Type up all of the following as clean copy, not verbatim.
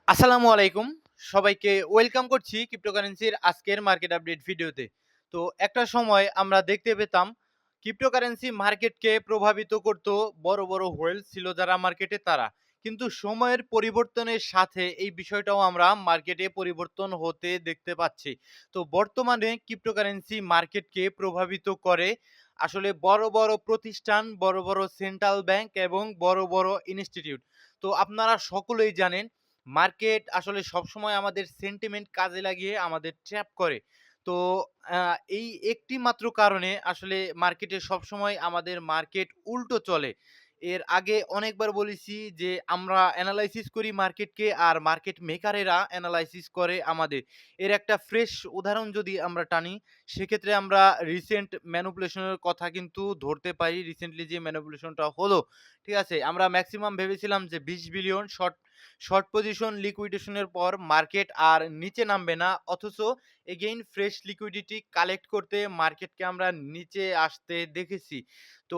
আসসালামু আলাইকুম। সবাইকে ওয়েলকাম করছি ক্রিপ্টোকারেন্সির আজকের মার্কেট আপডেট ভিডিওতে। তো একটা সময় আমরা দেখতে পেতাম ক্রিপ্টোকারেন্সি মার্কেটকে প্রভাবিত করত বড়, বড় হোয়েল ছিল যারা মার্কেটে তারা। কিন্তু সময়ের পরিবর্তনের সাথে এই বিষয়টাও আমরা মার্কেটে পরিবর্তন হতে দেখতে পাচ্ছি। তো বর্তমানে ক্রিপ্টোকারেন্সি মার্কেটকে প্রভাবিত করে আসলে বড়, বড় প্রতিষ্ঠান, বড়, বড় সেন্ট্রাল ব্যাংক এবং বড়, বড় ইনস্টিটিউট। তো আপনারা সকলেই জানেন মার্কেট আসলে সবসময় আমাদের সেন্টিমেন্ট কাজে লাগিয়ে আমাদের ট্র্যাপ করে। তো আ এই একটি মাত্র কারণে আসলে মার্কেটে সবসময় আমাদের মার্কেট উল্টো চলে। এর আগে অনেকবার বলেছি যে আমরা এনালাইসিস করি মার্কেটকে আর মার্কেট মেকারেরা এনালাইসিস করে আমাদের। এর একটা ফ্রেশ উদাহরণ যদি আমরা টানি সেক্ষেত্রে আমরা রিসেন্ট ম্যানিপুলেশন এর কথা কিন্তু ধরতে পারি। রিসেন্টলি যে ম্যানিপুলেশনটা হলো, ঠিক আছে? আমরা মেক্সিমাম ভেবেছিলাম যে ২০ বিলিয়ন শর্ট পজিশন লিকুইডেশনের পর মার্কেট আর নিচে নামবে না। অথচ এগেইন ফ্রেশ লিকুইডিটি কালেক্ট করতে মার্কেটকে আমরা নিচে আসতে দেখেছি। তো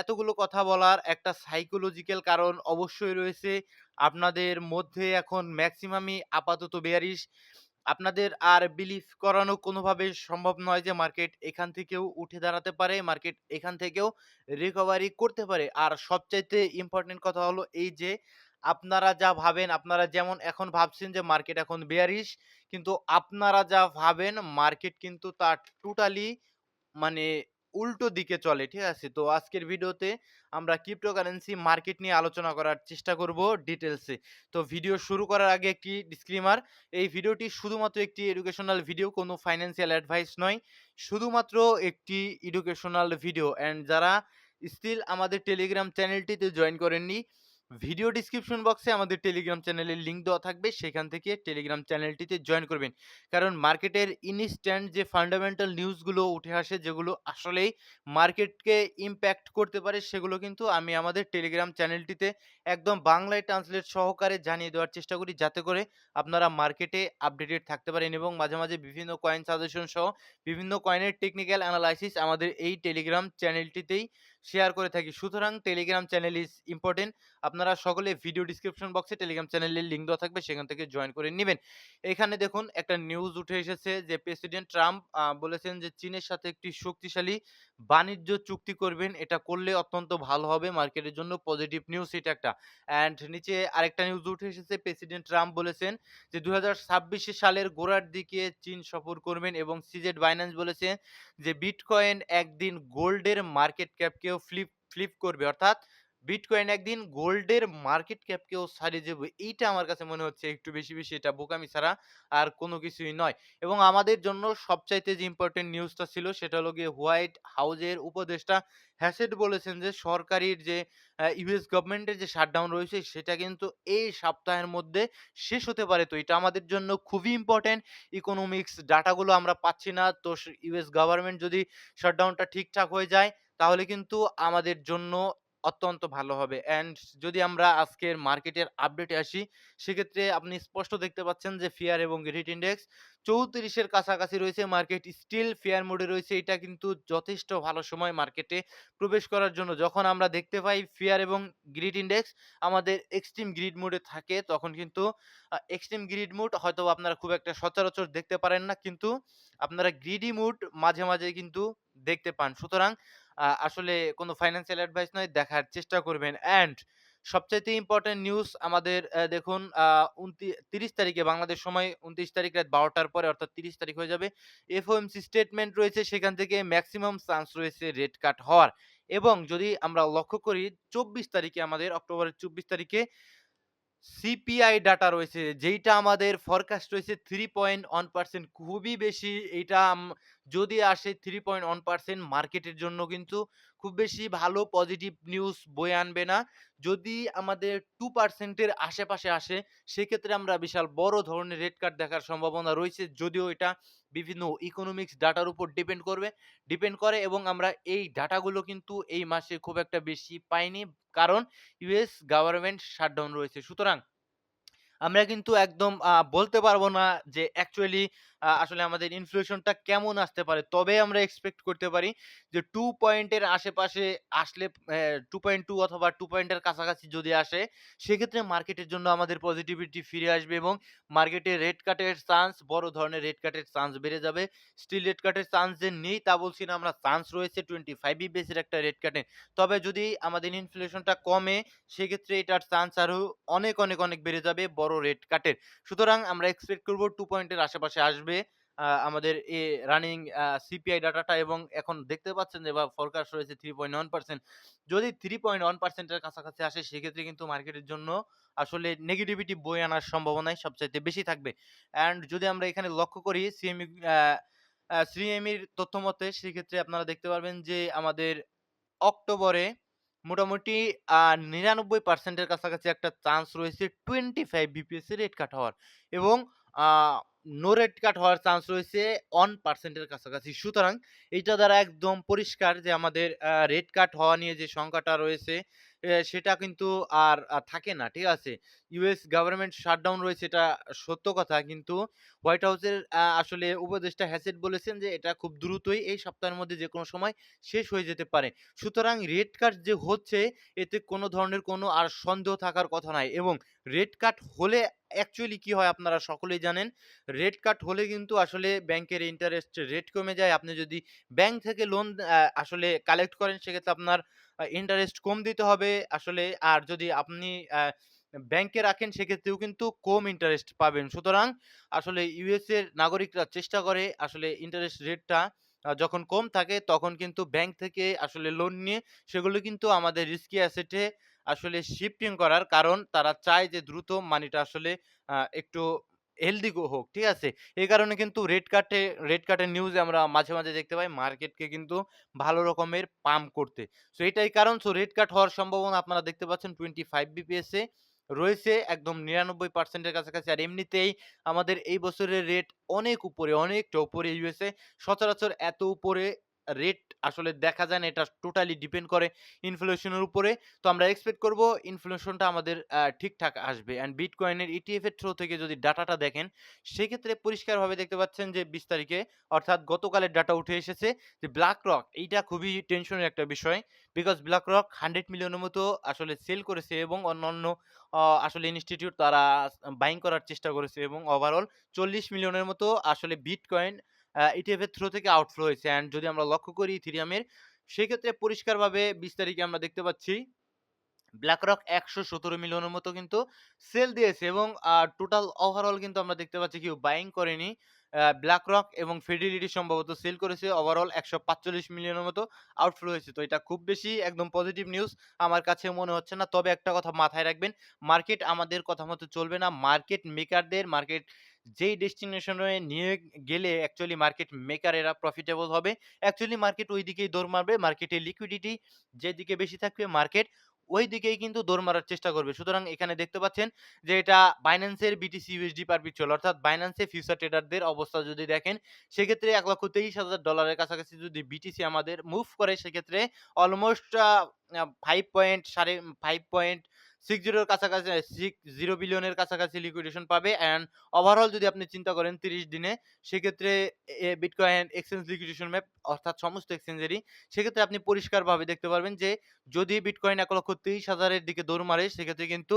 এতগুলো কথা বলার একটা সাইকোলজিক্যাল কারণ অবশ্যই রয়েছে। আপনাদের মধ্যে এখন মেক্সিমামই আপাতত বেয়ারিশ। আপনাদের আর বিলিভ করানো কোনোভাবে সম্ভব নয় যে মার্কেট এখান থেকেও উঠে দাঁড়াতে পারে, মার্কেট এখান থেকেও রিকভারি করতে পারে। আর সবচাইতে ইম্পোর্টেন্ট কথা হলো এই যে আপনারা যা ভাবেন, আপনারা যেমন এখন ভাবছেন যে মার্কেট এখন বেয়ারিশ, কিন্তু আপনারা যা ভাবেন মার্কেট কিন্তু তার টোটালি মানে উল্টো দিকে চলে, ঠিক আছে? তো আজকের ভিডিওতে আমরা ক্রিপ্টোকারেন্সি মার্কেট নিয়ে আলোচনা করার চেষ্টা করব ডিটেইলসে। তো ভিডিও শুরু করার আগে একটি ডিসক্লেইমার, এই ভিডিওটি শুধুমাত্র একটি এডুকেশনাল ভিডিও, কোনো ফাইন্যান্সিয়াল অ্যাডভাইস নয়। শুধুমাত্র একটি এডুকেশনাল ভিডিও। অ্যান্ড যারা স্টিল আমাদের টেলিগ্রাম চ্যানেলটিতে জয়েন করেননি, ভিডিও ডেসক্রিপশন বক্সে আমাদের টেলিগ্রাম চ্যানেলের লিংক দেওয়া থাকবে। সেখান থেকে টেলিগ্রাম চ্যানেলটিতে জয়েন করবেন। কারণ মার্কেটের ইনস্ট্যান্ট যে ফান্ডামেন্টাল নিউজগুলো উঠে আসে যেগুলো আসলেই মার্কেটকে ইমপ্যাক্ট করতে পারে সেগুলো কিন্তু আমি আমাদের টেলিগ্রাম চ্যানেলটিতে একদম বাংলায় ট্রান্সলেট সহকারে জানিয়ে দেওয়ার চেষ্টা করি, যাতে করে আপনারা মার্কেটে আপডেটেড থাকতে পারেন এবং মাঝে মাঝে বিভিন্ন কয়েন সাজেশন সহ বিভিন্ন কয়েনের টেকনিক্যাল অ্যানালাইসিস আমাদের এই টেলিগ্রাম চ্যানেলটিতেই শেয়ার করে থাকি। সুতরাং টেলিগ্রাম চ্যানেল ইজ ইম্পর্টেন্ট। আপনারা সকলে ভিডিও ডিসক্রিপশন বক্সে টেলিগ্রাম চ্যানেলের লিংক দেওয়া থাকবে, সেখান থেকে জয়েন করে নিবেন। এখানে দেখুন একটা নিউজ উঠে এসেছে যে প্রেসিডেন্ট ট্রাম্প বলেছেন যে চীনের সাথে একটি শক্তিশালী বাণিজ্য চুক্তি করবেন। এটা করলে অত্যন্ত ভালো হবে মার্কেটের জন্য, পজিটিভ নিউজ এটা একটা। অ্যান্ড নিচে আরেকটা নিউজ উঠে এসেছে, প্রেসিডেন্ট ট্রাম্প বলেছেন যে ২০২৬ সালের গোড়ার দিকে চীন সফর করবেন এবং সিজেড বাইন্যান্স বলেছেন যে বিটকয়েন একদিন গোল্ডের মার্কেট ক্যাপকেও ফ্লিপ করবে। অর্থাৎ বিটকয়েন একদিন গোল্ডের মার্কেট ক্যাপকেও ছাড়িয়ে যাবে। এইটা আমার কাছে মনে হচ্ছে একটু বেশি এটা বোকামি ছাড়া আর কোনো কিছুই নয়। এবং আমাদের জন্য সবচাইতে যে ইম্পোর্টেন্ট নিউজটা ছিল সেটা হলো গিয়ে হোয়াইট হাউজের উপদেষ্টা হ্যাসেড বলেছেন যে সরকারির যে ইউএস গভর্নমেন্টের যে শাটডাউন রয়েছে সেটা কিন্তু এই সপ্তাহের মধ্যে শেষ হতে পারে। তো এটা আমাদের জন্য খুবই ইম্পোর্টেন্ট। ইকোনমিক্স ডাটাগুলো আমরা পাচ্ছি না। তো ইউএস গভর্নমেন্ট যদি শাটডাউনটা ঠিকঠাক হয়ে যায় তাহলে কিন্তু আমাদের জন্য অত্যন্ত ভালো হবে। অ্যান্ড যদি আমরা আজকের মার্কেটের আপডেটে আসি, সেক্ষেত্রে আপনি স্পষ্ট দেখতে পাচ্ছেন যে ফিয়ার এবং গ্রিড ইনডেক্স ৩৪ এর কাছাকাছি রয়েছে। মার্কেট স্টিল ফিয়ার মোডে রয়েছে। এটা কিন্তু যথেষ্ট ভালো সময় মার্কেটে প্রবেশ করার জন্য। যখন আমরা দেখতে পাই ফিয়ার এবং গ্রিড ইনডেক্স আমাদের এক্সট্রিম গ্রিড মোডে থাকে, তখন কিন্তু এক্সট্রিম গ্রিড মোড হয়তোবা আপনারা খুব একটা সচরাচর দেখতে পারেন না। কিন্তু আপনারা গ্রিডি মুড মাঝে, মাঝে কিন্তু দেখতে পান। সুতরাং আসলে কোনো ফাইন্যান্সিয়াল অ্যাডভাইস নয়, দেখার চেষ্টা করবেন। অ্যান্ড সবচাইতে ইম্পোর্টেন্ট নিউজ আমাদের দেখুন ৩০ তারিখে বাংলাদেশ সময় ২৯ তারিখ রাত ১২ টার পরে অর্থাৎ ৩০ তারিখ হয়ে যাবে। এফওএমসি স্টেটমেন্ট রয়েছে, সেখান থেকে মেক্সিমাম চান্স রয়েছে রেট কাট হওয়ার। এবং যদি আমরা লক্ষ্য করি ২৪ তারিখে আমাদের অক্টোবরের ২৪ তারিখে সিপিআই ডাটা রয়েছে, যেইটা আমাদের ফরকাস্ট রয়েছে 3.1%, খুবই বেশি। এইটা যদি আসে 3.1% মার্কেটের জন্য কিন্তু খুব বেশি ভালো পজিটিভ নিউজ বয়ে আনবে না। যদি আমাদের 2% এর আশেপাশে আসে সেক্ষেত্রে আমরা বিশাল বড় ধরনের রেড কার্ড দেখার সম্ভাবনা রয়েছে। যদিও এটা বিভিন্ন ইকোনমিক্স ডাটার উপর ডিপেন্ড করে এবং আমরা এই ডাটাগুলো কিন্তু এই মাসে খুব একটা বেশি পাইনি। কারণ ইউএস গভর্নমেন্ট শাটডাউন রয়েছে। সুতরাং আমরা কিন্তু একদম বলতে পারবো না যে অ্যাকচুয়ালি আসলে আমাদের ইনফ্লেশনটা কেমন আসতে পারে। তবে আমরা এক্সপেক্ট করতে পারি যে 2 পয়েন্টের আশেপাশে আসলে 2.2 অথবা 2 পয়েন্টের কাছাকাছি যদি আসে, সেক্ষেত্রে মার্কেটের জন্য আমাদের পজিটিভিটি ফিরে আসবে এবং মার্কেটে রেট কাটের চান্স, বড় ধরনের রেট কাটের চান্স বেড়ে যাবে। স্টিল রেট কাটের চান্স যে নেই তা বলছি না আমরা, চান্স রয়েছে 25 বিপিএস এর একটা রেট কাটে। তবে যদি আমাদের ইনফ্লেশনটা কমে, সেক্ষেত্রে এটার চান্স আরো অনেক, অনেক, অনেক বেড়ে যাবে বড় রেট কাটের। সুতরাং আমরা এক্সপেক্ট করব 2 পয়েন্টের আশেপাশে আসবে আমাদের রানিং সিপিআই ডাটাটা, এবং এখন দেখতে পাচ্ছেন যে বা ফরকাস্ট রয়েছে 3.1%। যদি 3.1% এর কাছাকাছি আসে, সেক্ষেত্রে কিন্তু মার্কেটের জন্য আসলে নেগেটিভিটি বয়ে আনার সম্ভাবনাই সবচাইতে বেশি থাকবে। অ্যান্ড যদি আমরা এখানে লক্ষ্য করি সিএমই সিএমইর তথ্য মতে, সেক্ষেত্রে আপনারা দেখতে পারবেন যে আমাদের অক্টোবরে মোটামুটি ৯৯% এর কাছাকাছি একটা চান্স রয়েছে 25 বিপিএস এর রেট কাট হওয়ার, এবং আ নো রেট কাট হওয়ার চান্স রয়েছে 1% এর কাছাকাছি। সুতরাং এইটা দ্বারা একদম পরিষ্কার যে আমাদের রেট কাট হওয়া নিয়ে যে শঙ্কাটা রয়েছে, সেটা কিন্তু আর থাকে না। ঠিক আছে? ইউএস গভর্নমেন্ট শাটডাউন রয়েছে, এটা সত্য কথা। কিন্তু হোয়াইট হাউসের আসলে উপদেষ্টা হ্যাসেট বলেছেন যে এটা খুব দ্রুতই এই সপ্তাহের মধ্যে যেকোনো সময় শেষ হয়ে যেতে পারে। সুতরাং রেড কাট যে হচ্ছে, এতে কোনো ধরনের কোনো আর সন্দেহ থাকার কথা নাই, এবং রেড কাট হলে অ্যাকচুয়ালি কি হয় আপনারা সকলেই জানেন। রেড কাট হলে কিন্তু আসলে ব্যাংকের ইন্টারেস্ট রেট কমে যায়। আপনি যদি ব্যাংক থেকে লোন আসলে কালেক্ট করেন, সেক্ষেত্রে আপনার ইন্টারেস্ট কম দিতে হবে আসলে। আর যদি আপনি ব্যাংকে রাখেন, সেক্ষেত্রেও কিন্তু কম ইন্টারেস্ট পাবেন। সুতরাং আসলে ইউএস এর নাগরিকরা চেষ্টা করে আসলে ইন্টারেস্ট রেটটা যখন কম থাকে, তখন কিন্তু ব্যাংক থেকে আসলে লোন নিয়ে সেগুলো কিন্তু আমাদের রিস্কি অ্যাসেটে আসলে শিফটিং করার, কারণ তারা চায় যে দ্রুত মানিটা আসলে একটু হেলদি হোক। ঠিক আছে? এই কারণে কিন্তু রেড কার্টের নিউজ আমরা মাঝে, মাঝে দেখতে পাই মার্কেটকে কিন্তু ভালো রকমের পাম্প করতে। সো এটাই কারণ। সো রেড কাট হওয়ার সম্ভাবনা আপনারা দেখতে পাচ্ছেন 25 বিপিএস এ রয়েছে একদম ৯৯% এর কাছাকাছি। আর এমনিতেই আমাদের এই বছরের রেট অনেক উপরে, অনেকটা উপরে ইউএসএ। সচরাচর এত উপরে রেট আসলে দেখা যায় না। এটা টোটালি ডিপেন্ড করে ইনফ্লেশনের উপরে। তো আমরা এক্সপেক্ট করব ইনফ্লেশনটা আমাদের ঠিকঠাক আসবে। অ্যান্ড বিটকয়েনের ইটিএফ এর থ্রু থেকে যদি ডাটাটা দেখেন, সেক্ষেত্রে পরিষ্কারভাবে দেখতে পাচ্ছেন যে ২০ তারিখে, অর্থাৎ গতকালের ডাটা উঠে এসেছে যে BlackRock, এইটা খুবই টেনশনের একটা বিষয়। বিকজ BlackRock 100 মিলিয়নের মতো আসলে সেল করেছে, এবং অন্যান্য আসলে ইনস্টিটিউট তারা বাইং করার চেষ্টা করেছে, এবং ওভারঅল ৪০ মিলিয়নের মতো আসলে বিটকয়েন ইটিএফ এর থ্রু থেকে আউটফ্লো হয়েছে। অ্যান্ড যদি আমরা লক্ষ্য করি ইথেরিয়ামের, সেক্ষেত্রে পরিষ্কারভাবে ২০ তারিখে আমরা দেখতে পাচ্ছি BlackRock ১১৭ মিলিয়নের মতো কিন্তু সেল দিয়েছে, এবং টোটাল ওভারঅল কিন্তু আমরা দেখতে পাচ্ছি কেউ বাইং করেনি। BlackRock এবং Fidelity সম্ভবত সেল করেছে। ওভারঅল ১৪৫ মিলিয়নের মতো আউটফ্লো হয়েছে। তো এটা খুব বেশি একদম পজিটিভ নিউজ আমার কাছে মনে হচ্ছে না। তবে একটা কথা মাথায় রাখবেন, মার্কেট আমাদের কথা মতো চলবে না। মার্কেট মেকারদের, মার্কেট যেই ডেস্টিনেশনে নিয়ে গেলে অ্যাকচুয়ালি মার্কেট মেকার এরা প্রফিটেবল হবে। অ্যাকচুয়ালি মার্কেট ওই দিকেই দৌড় মারবে। মার্কেটে লিকুইডিটি যেদিকে বেশি থাকবে, মার্কেট ওই দিকেই কিন্তু দৌড় মারার চেষ্টা করবে। সুতরাং এখানে দেখতে পাচ্ছেন যে এটা Binance এর BTC USD পারপিচুয়াল, অর্থাৎ Binance এ ফিউচার ট্রেডারদের অবস্থা যদি দেখেন, সেক্ষেত্রে $১,২৩,০০০ এর কাছাকাছি যদি BTC আমাদের মুভ করে, সেক্ষেত্রে অলমোস্ট 5 পয়েন্ট সাড়ে 5.60 এর কাছাকাছি 60 বিলিয়নের কাছাকাছি লিকুইডেশন পাবে। অ্যান্ড ওভারঅল যদি আপনি চিন্তা করেন ৩০ দিনে, সেক্ষেত্রে বিটকয়েন এক্সচেঞ্জ লিকুইডেশন ম্যাপ, অর্থাৎ সমস্ত এক্সচেঞ্জেরই, সেক্ষেত্রে আপনি পরিষ্কারভাবে দেখতে পারবেন যে যদি বিটকয়েন ১,৩০,০০০ এর দিকে দৌড় মারে, সেক্ষেত্রে কিন্তু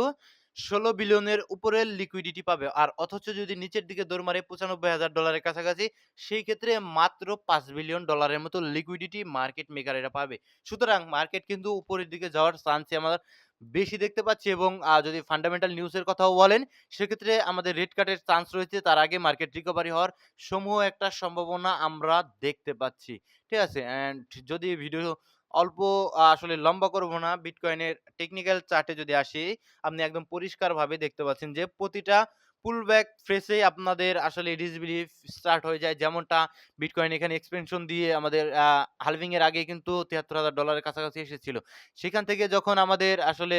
১৬ বিলিয়নের উপরের লিকুইডিটি পাবে। আর অথচ যদি নিচের দিকে দৌড় মারে $৯৫,০০০ এর কাছাকাছি, সেই ক্ষেত্রে মাত্র $৫ বিলিয়ন এর মতো লিকুইডিটি মার্কেট মেকারেরা পাবে। সুতরাং মার্কেট কিন্তু উপরের দিকে যাওয়ার চান্সই আমরা বেশি দেখতে পাচ্ছি, এবং যদি ফান্ডামেন্টাল নিউজ এর কথাও বলেন, সেক্ষেত্রে আমাদের রেড কাটের চান্স রয়েছে। তার আগে মার্কেট রিকভারি হওয়ার সমূহ একটা সম্ভাবনা আমরা দেখতে পাচ্ছি। ঠিক আছে? অ্যান্ড যদি ভিডিও অল্প আসলে লম্বা করব না, বিটকয়েনের টেকনিক্যাল চার্টে যদি আসি, আপনি একদম পরিষ্কারভাবে দেখতে পাচ্ছেন যে প্রতিটা পুল ব্যাক ফেসে আপনাদের আসলে ডিসবিলিভ স্টার্ট হয়ে যায়। যেমনটা বিটকয়েন এখানে এক্সপেনশন দিয়ে আমাদের হালভিং এর আগে কিন্তু $৭৩,০০০ এর কাছাকাছি এসেছিল। সেখান থেকে যখন আমাদের আসলে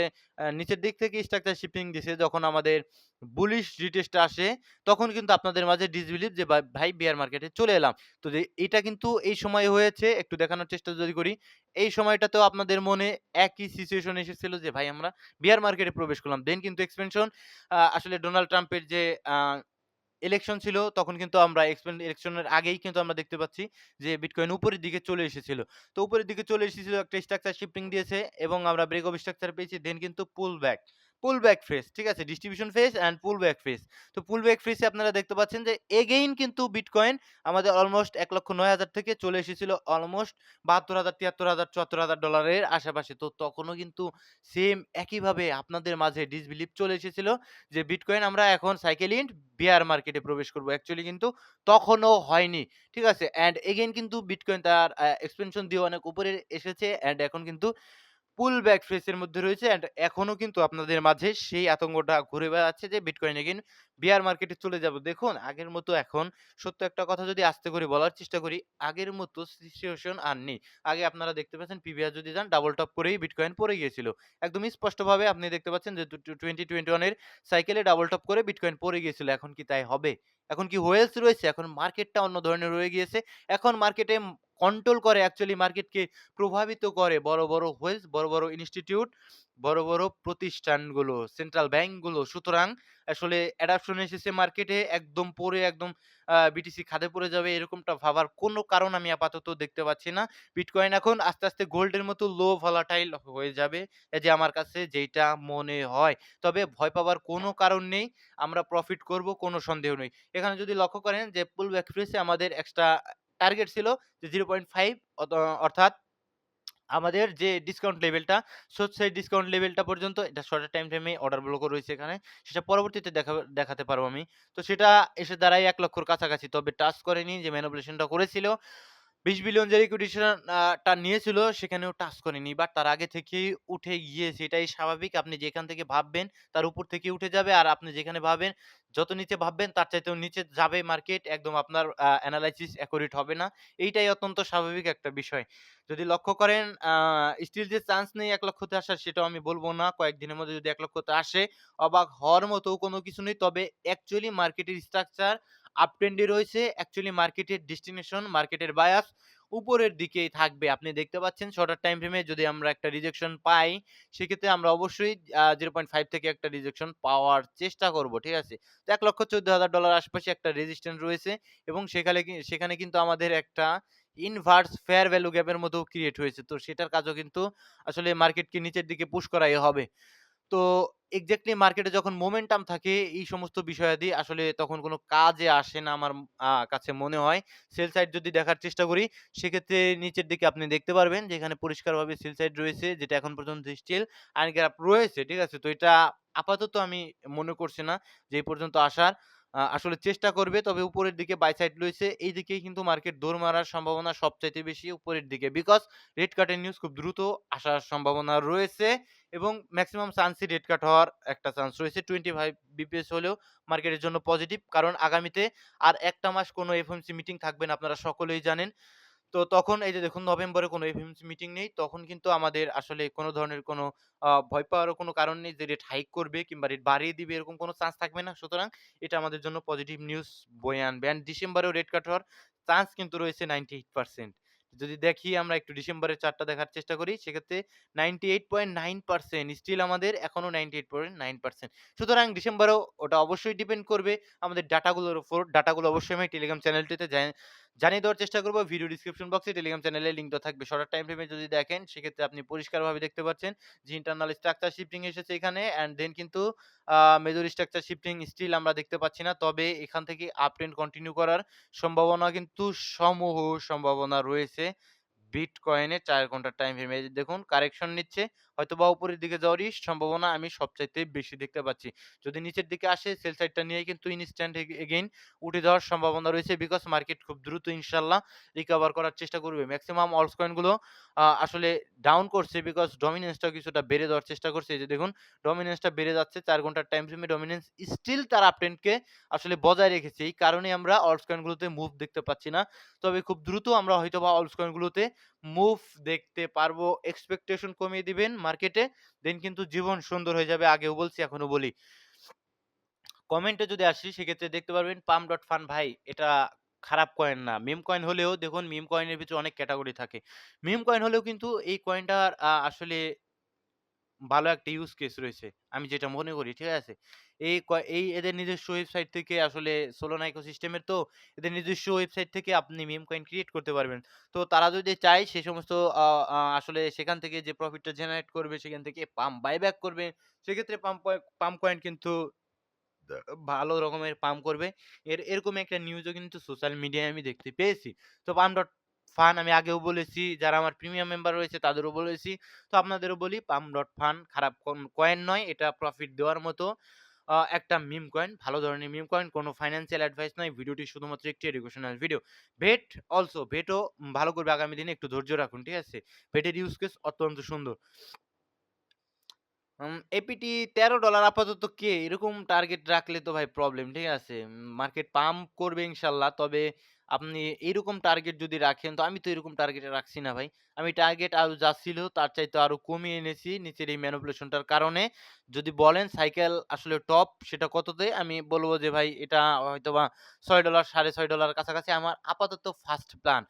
নিচের দিক থেকে স্ট্রাকচার শিফটিং দিছে, যখন আমাদের বুলিশ রিটেস্ট আসে, তখন কিন্তু আপনাদের মাঝে ডিসবিলিভ যে ভাই বিয়ার মার্কেটে চলে এলাম। তো যে এটা কিন্তু এই সময়ে হয়েছে, একটু দেখানোর চেষ্টা যদি করি, এই সময়টাতেও আপনাদের মনে একই সিচুয়েশন এসেছিল যে ভাই আমরা বিয়ার মার্কেটে প্রবেশ করলাম। দেন কিন্তু এক্সপেনশন আসলে ডোনাল্ড ট্রাম্পের যে আ ইলেকশন ছিল, তখন কিন্তু আমরা ইলেকশনের আগেই কিন্তু আমরা দেখতে পাচ্ছি যে বিটকয়েন উপরের দিকে চলে এসেছিল। তো উপরের দিকে চলে এসেছিল, একটা স্ট্রাকচার শিফটিং দিয়েছে এবং আমরা ব্রেক অফ স্ট্রাকচার পেয়েছি। দেন কিন্তু পুল ব্যাক ফেজ, ঠিক আছে? Distribution phase and pool back phase. তো পুল ব্যাক ফেজে আপনারা দেখতে পাচ্ছেন যে এগেইন কিন্তু বিটকয়েন আমাদের অলমোস্ট ১,০৯,০০০ থেকে চলে এসেছিল অলমোস্ট $৭২,০০০, $৭৩,০০০, $৭৪,০০০ এর আশেপাশে। তো তখনও কিন্তু সেম একইভাবে আপনাদের মাঝে ডিসবিলিভ চলে এসেছিল যে বিটকয়েন আমরা এখন সাইকেল ইন বিয়ার মার্কেটে প্রবেশ করব। অ্যাকচুয়ালি কিন্তু তখনও হয়নি। ঠিক আছে? অ্যান্ড এগেইন কিন্তু বিটকয়েন তার এক্সপেনশন দিয়ে অনেক উপরে এসেছে অ্যান্ড এখন কিন্তু পুল ব্যাক ফেজ এর মধ্যে রয়েছে অ্যান্ড এখনো কিন্তু আপনাদের মাঝে সেই আতঙ্কটা ঘুরে বেড়াচ্ছে যে বিটকয়েন এগেইন বিয়ার মার্কেটে চলে যাবে। দেখুন আগের মতো এখন সত্য একটা কথা যদি আস্তে করে বলার চেষ্টা করি, আগের মতো সিচুয়েশন আর নেই। আগে আপনারা দেখতে পাচ্ছেন পিভিআর যদি যান ডাবল টপ করেই বিটকয়েন পড়ে গিয়েছিল। একদম স্পষ্টভাবে আপনি দেখতে পাচ্ছেন যে 2021 এর সাইকেলে ডাবল টপ করে বিটকয়েন পড়ে গিয়েছিল। এখন কি তাই হবে? এখন কি ওয়েলস রয়েছে? এখন মার্কেটটা অন্য ধরনের রয়ে গিয়েছে। এখন মার্কেটে কন্ট্রোল করে, অ্যাকচুয়ালি মার্কেটকে প্রভাবিত করে বড়, বড় ওয়েলস, বড়, বড় ইনস্টিটিউট, বড়, বড় প্রতিষ্ঠানগুলো, সেন্ট্রাল ব্যাংকগুলো। সুতরাং আসলে অ্যাডাপশন এসেছে মার্কেটে, একদম পড়ে একদম বিটিসি খাদে পড়ে যাবে এরকমটা ভাবার কোনো কারণ আমি আপাতত দেখতে পাচ্ছি না। বিটকয়েন এখন আস্তে, আস্তে গোল্ডের মতো লো ভোলাটাইল হয়ে যাবে। এই যে আমার কাছে যেইটা মনে হয়। তবে ভয় পাওয়ার কোনো কারণ নেই। আমরা প্রফিট করব, কোনো সন্দেহ নেই। এখানে যদি লক্ষ্য করেন যে পুল ব্যাক ফেজে আমাদের এক্সট্রা টার্গেট ছিল যে 0.5, অর্থাৎ আমাদের যে ডিসকাউন্ট লেভেলটা, সেই ডিসকাউন্ট লেভেলটা পর্যন্ত এটা শর্টের টাইম ফ্রেমে অর্ডার ব্লকও রয়েছে এখানে। সেটা পরবর্তীতে দেখাতে পারবো আমি। তো সেটা এসে দাঁড়ায় ১,০০,০০০ র কাছাকাছি। তবে টাচ করেনি, যে ম্যানিপুলেশনটা করেছিল ২০ বিলিয়ন যে লিকুইডেশন টা নিয়েছিল সেখানেও টাচ করেনি। বাট তার আগে থেকেই উঠে গিয়েছে। এটাই স্বাভাবিক। আপনি যেখান থেকে ভাববেন তার উপর থেকে উঠে যাবে। আর আপনি যেখানে ভাবেন যত নিচে ভাববেন তার চাইতেও নিচে যাবে মার্কেট। একদম আপনার এনালাইসিস অ্যাকুরেট হবে না। এইটাই অত্যন্ত স্বাভাবিক একটা বিষয়। যদি লক্ষ্য করেন স্টিল যে চান্স নেই ১,০০,০০০ তে আসার সেটাও আমি বলব না। কয়েকদিনের মধ্যে যদি ১,০০,০০০ তে আসে অবাক হওয়ার মতো কোনো কিছু নেই। তবে অ্যাকচুয়ালি মার্কেটের স্ট্রাকচার আপ ট্রেন্ডে রয়েছে। অ্যাকচুয়ালি মার্কেটের ডেস্টিনেশন, মার্কেটের বায়াস উপরের দিকেই থাকবে। আপনি দেখতে পাচ্ছেন শর্টার টাইম ফ্রেমে যদি আমরা একটা রিজেকশন পাই, সেক্ষেত্রে আমরা অবশ্যই 0.5 থেকে একটা রিজেকশন পাওয়ার চেষ্টা করব। ঠিক আছে? তো $১,১৪,০০০ আশেপাশে একটা রেজিস্ট্যান্স রয়েছে এবং সেখানে কিন্তু আমাদের একটা ইনভার্স ফেয়ার ভ্যালু গ্যাপের মতো ক্রিয়েট হয়েছে। তো সেটার কাজও কিন্তু আসলে মার্কেটকে নিচের দিকে পুশ করাই হবে। তো এক্সাক্টলি মার্কেটে যখন মোমেন্টাম থাকে এই সমস্ত বিষয়াদি আসলে তখন কোনো কাজে আসে না আমার কাছে মনে হয়। সেল সাইড যদি দেখার চেষ্টা করি সেক্ষেত্রে নিচের দিকে আপনি দেখতে পারবেন যে এখানে পরিষ্কারভাবে সেল সাইড রয়েছে, যেটা এখন পর্যন্ত স্টিল আর্ন গ্যাপ রয়েছে। ঠিক আছে? তো এটা আপাতত আমি মনে করছি না যে এই পর্যন্ত আসার। আসলে চেষ্টা করবে, তবে উপরের দিকে বাই সাইড রয়েছে। এই দিকেই কিন্তু মার্কেট দৌড় মারার সম্ভাবনা সবচাইতে বেশি উপরের দিকে। বিকজ রেড কাটের নিউজ খুব দ্রুত আসার সম্ভাবনা রয়েছে। এবং মেক্সিমাম চান্সই রেড কাট হওয়ার একটা চান্স রয়েছে। 25 বিপিএস হলেও মার্কেটের জন্য পজিটিভ। কারণ আগামীতে আর ১ টা মাস কোনো এফওএমসি মিটিং থাকবে না, আপনারা সকলেই জানেন। তো তখন এই যে দেখুন নভেম্বরে কোনো এফওএমসি মিটিং নেই। তখন কিন্তু আমাদের আসলে কোনো ধরনের কোনো ভয় পাওয়ারও কোনো কারণ নেই যে রেট হাইক করবে কিংবা রেট বাড়িয়ে দিবে, এরকম কোনো চান্স থাকবে না। সুতরাং এটা আমাদের জন্য পজিটিভ নিউজ বয়ে আনবে। অ্যান্ড ডিসেম্বরেও রেট কাট হওয়ার চান্স কিন্তু রয়েছে 98%। যদি দেখি আমরা একটু ডিসেম্বরের চার্টটা দেখার চেষ্টা করি, সেক্ষেত্রে 98.9% স্টিল আমাদের এখনো 98.9%। সুতরাং ডিসেম্বরেও ওটা অবশ্যই ডিপেন্ড করবে আমাদের ডাটাগুলোর উপর। ডাটাগুলো অবশ্যই আমি টেলিগ্রাম চ্যানেলটিতে জানিয়ে দেওয়ার চেষ্টা করব। ভিডিও ডিসক্রিপশন বক্সে টেলিগ্রাম চ্যানেলের লিঙ্কটা থাকবে। শর্ট টাইম ফ্রেমে যদি দেখেন সেক্ষেত্রে আপনি পরিষ্কারভাবে দেখতে পাচ্ছেন যে ইন্টারনাল স্ট্রাকচার শিফটিং এসেছে এখানে অ্যান্ড দেন কিন্তু মেজর স্ট্রাকচার শিফটিং স্টিল আমরা দেখতে পাচ্ছি না। তবে এখান থেকে আপ ট্রেন্ড কন্টিনিউ করার সম্ভাবনা কিন্তু সমূহ সম্ভাবনা রয়েছে বিটকয়েনে ৪ ঘন্টার টাইম ফ্রেমে। দেখুন কারেকশন নিচ্ছে, হয়তোবা উপরের দিকে যাওয়ারই সম্ভাবনা আমি সবচাইতে বেশি দেখতে পাচ্ছি। যদি নিচের দিকে আসে সেল সাইডটা নিয়েই কিন্তু ইনস্ট্যান্ট এগেইন উঠে যাওয়ার সম্ভাবনা রয়েছে। বিকজ মার্কেট খুব দ্রুত ইনশাআল্লাহ রিকভার করার চেষ্টা করবে। মেক্সিমাম অল্টস কয়েন গুলো আসলে ডাউন করছে বিকজ ডমিন্যান্সটাও কিছুটা বেড়ে দেওয়ার চেষ্টা করছে। এই যে দেখুন ডমিন্যান্সটা বেড়ে যাচ্ছে ৪ ঘন্টার টাইম ফ্রেমে ডমিন্যান্স স্টিল তার আপট্রেন্ডকে আসলে বজায় রেখেছে। এই কারণেই আমরা অল্টস কয়েন গুলোতে মুভ দেখতে পাচ্ছি না। তবে খুব দ্রুত আমরা হয়তোবা অল্টস কয়েন গুলোতে মুভ দেখতে পারবো। এক্সপেকটেশন কমিয়ে দিবেন মার্কেটে। দেন কিন্তু জীবন সুন্দর হয়ে যাবে। আগেও বলছি এখনো বলি। কমেন্টে যদি আসি সেক্ষেত্রে দেখতে পারবেন pump.fun ভাই এটা খারাপ কয়েন না। মিম কয়েন হলেও দেখুন মিম কয়েনের ভিতরে অনেক ক্যাটেগরি থাকে। মিম কয়েন হলেও কিন্তু এই কয়েনটার আসলে ভালো একটা ইউজ কেস রয়েছে। আমি যেটা মনে করি, ঠিক আছে? এই এদের নিজস্ব ওয়েবসাইট থেকে আসলে সোলোনা ইকোসিস্টেমের তো এদের নিজস্ব ওয়েবসাইট থেকে আপনি মিম কয়েন ক্রিয়েট করতে পারবেন। তো তারা যদি চায় সে সমস্ত আ আ আসলে সেখান থেকে যে প্রফিটটা জেনারেট করবে সেখান থেকে পাম্প বাইব্যাক করবে। সেক্ষেত্রে পাম্প কয়েন কিন্তু দা ভালো রকমের পাম্প করবে। এরকম একটা নিউজও কিন্তু সোশ্যাল মিডিয়ায় আমি দেখতে পেয়েছি। তো পাম্প ডট ফান আমি আগেও বলেছি, যারা আমার প্রিমিয়াম মেম্বার রয়েছে তাদেরও বলেছি। তো আপনাদেরও বলি পাম্প ডট ফান খারাপ কয়েন নয়। এটা প্রফিট দেওয়ার মতো একটা মিম কয়েন। ভালো ধরনের মিম কয়েন। কোনো ফাইন্যান্সিয়াল অ্যাডভাইস নয়। ভিডিওটি শুধুমাত্র একটি এডুকেশনাল ভিডিও। ভেট ভেটও ভালো করবে আগামী দিনে একটু ধৈর্য রাখুন। ঠিক আছে? ভেটের ইউজ কেস অত্যন্ত সুন্দর। এপিটি $13 আপাতত কে এরকম টার্গেট রাখলে তো ভাই প্রবলেম, ঠিক আছে? মার্কেট পাম্প করবে ইনশাআল্লাহ। তবে আপনি এইরকম টার্গেট যদি রাখেন, তো আমি তো এরকম টার্গেটে রাখছি না ভাই। আমি টার্গেট আরো যা ছিল তার চাইতে আরো কমিয়ে এনেছি নিচের এই ম্যানিপুলেশনটার কারণে। যদি বলেন সাইকেল আসলে টপ সেটা কততে? আমি বলব যে ভাই এটা হয়তোবা $6 $6.5 কাছাকাছি আমার আপাতত ফার্স্ট প্ল্যান।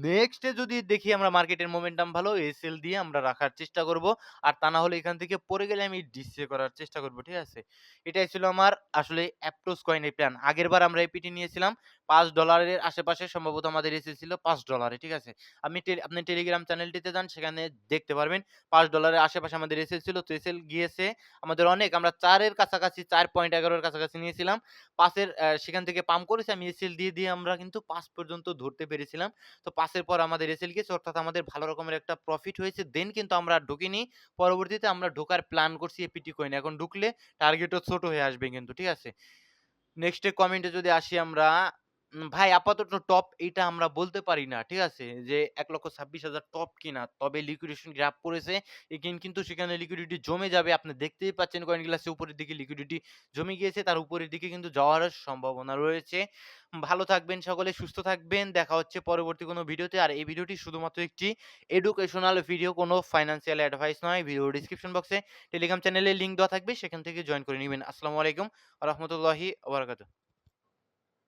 নেক্সট এ যদি দেখি আমরা মার্কেটের মোমেন্টাম ভালো, এসএল দিয়ে আমরা রাখার চেষ্টা করব। আর তা না হলে এখান থেকে পড়ে গেলে আমি ডিসিএ করার চেষ্টা করব। ঠিক আছে? এটাই ছিল আমার আসলে অ্যাপ্টোস কয়েনের প্ল্যান। আগেরবার আমরা এপিটি নিয়েছিলাম $5 এর আশেপাশে সম্ভবত আমাদের এসএল ছিল $5 এ। ঠিক আছে? আপনি টেলিগ্রাম চ্যানেলটিতে যান সেখানে দেখতে পারবেন $5 এর আশেপাশে আমাদের এসএল ছিল। তো এসএল গিয়েছে আমাদের অনেক। আমরা ৪ এর কাছাকাছি ৪.১১ এর কাছাকাছি নিয়েছিলাম। ৫ এর সেখান থেকে পাম্প করেছি। আমি এসএল দিয়ে আমরা কিন্তু ৫ পর্যন্ত ধরতে পেরেছিলাম। তো ৫ এর পর আমাদের এসএল গেছে অর্থাৎ আমাদের ভালো রকমের একটা প্রফিট হয়েছে। দেন কিন্তু আমরা আর ঢুকিনি। পরবর্তীতে আমরা ঢোকার প্ল্যান করছি এপিটি কয়েনে। এখন ঢুকলে টার্গেটও ছোট হয়ে আসবে কিন্তু। ঠিক আছে? নেক্সট এ কমেন্টে যদি আসি আমরা, ভাই আপাতত টপ এইটা আমরা বলতে পারি না। ঠিক আছে? যে ১,২৬,০০০ টপ কিনা। তবে লিকুইডেশন গ্যাপ পড়েছে। এগেইন কিন্তু সেখানে লিকুইডিটি জমে যাবে। আপনি দেখতেই পাচ্ছেন কয়েন গ্লাসে উপরের দিকে লিকুইডিটি জমে গিয়েছে। তার উপরের দিকে কিন্তু যাওয়ার সম্ভাবনা রয়েছে। ভালো থাকবেন সকলে, সুস্থ থাকবেন। দেখা হচ্ছে পরবর্তী কোনো ভিডিওতে। আর এই ভিডিওটি শুধুমাত্র একটি এডুকেশনাল ভিডিও, কোনো ফাইন্যান্সিয়াল অ্যাডভাইস নয়। ভিডিওর ডেসক্রিপশন বক্সে টেলিগ্রাম চ্যানেলের লিংক দেওয়া থাকবে। সেখান থেকে জয়েন করে নিবেন। আসসালামু আলাইকুম ওয়া রাহমাতুল্লাহি ওয়া বারাকাতুহু।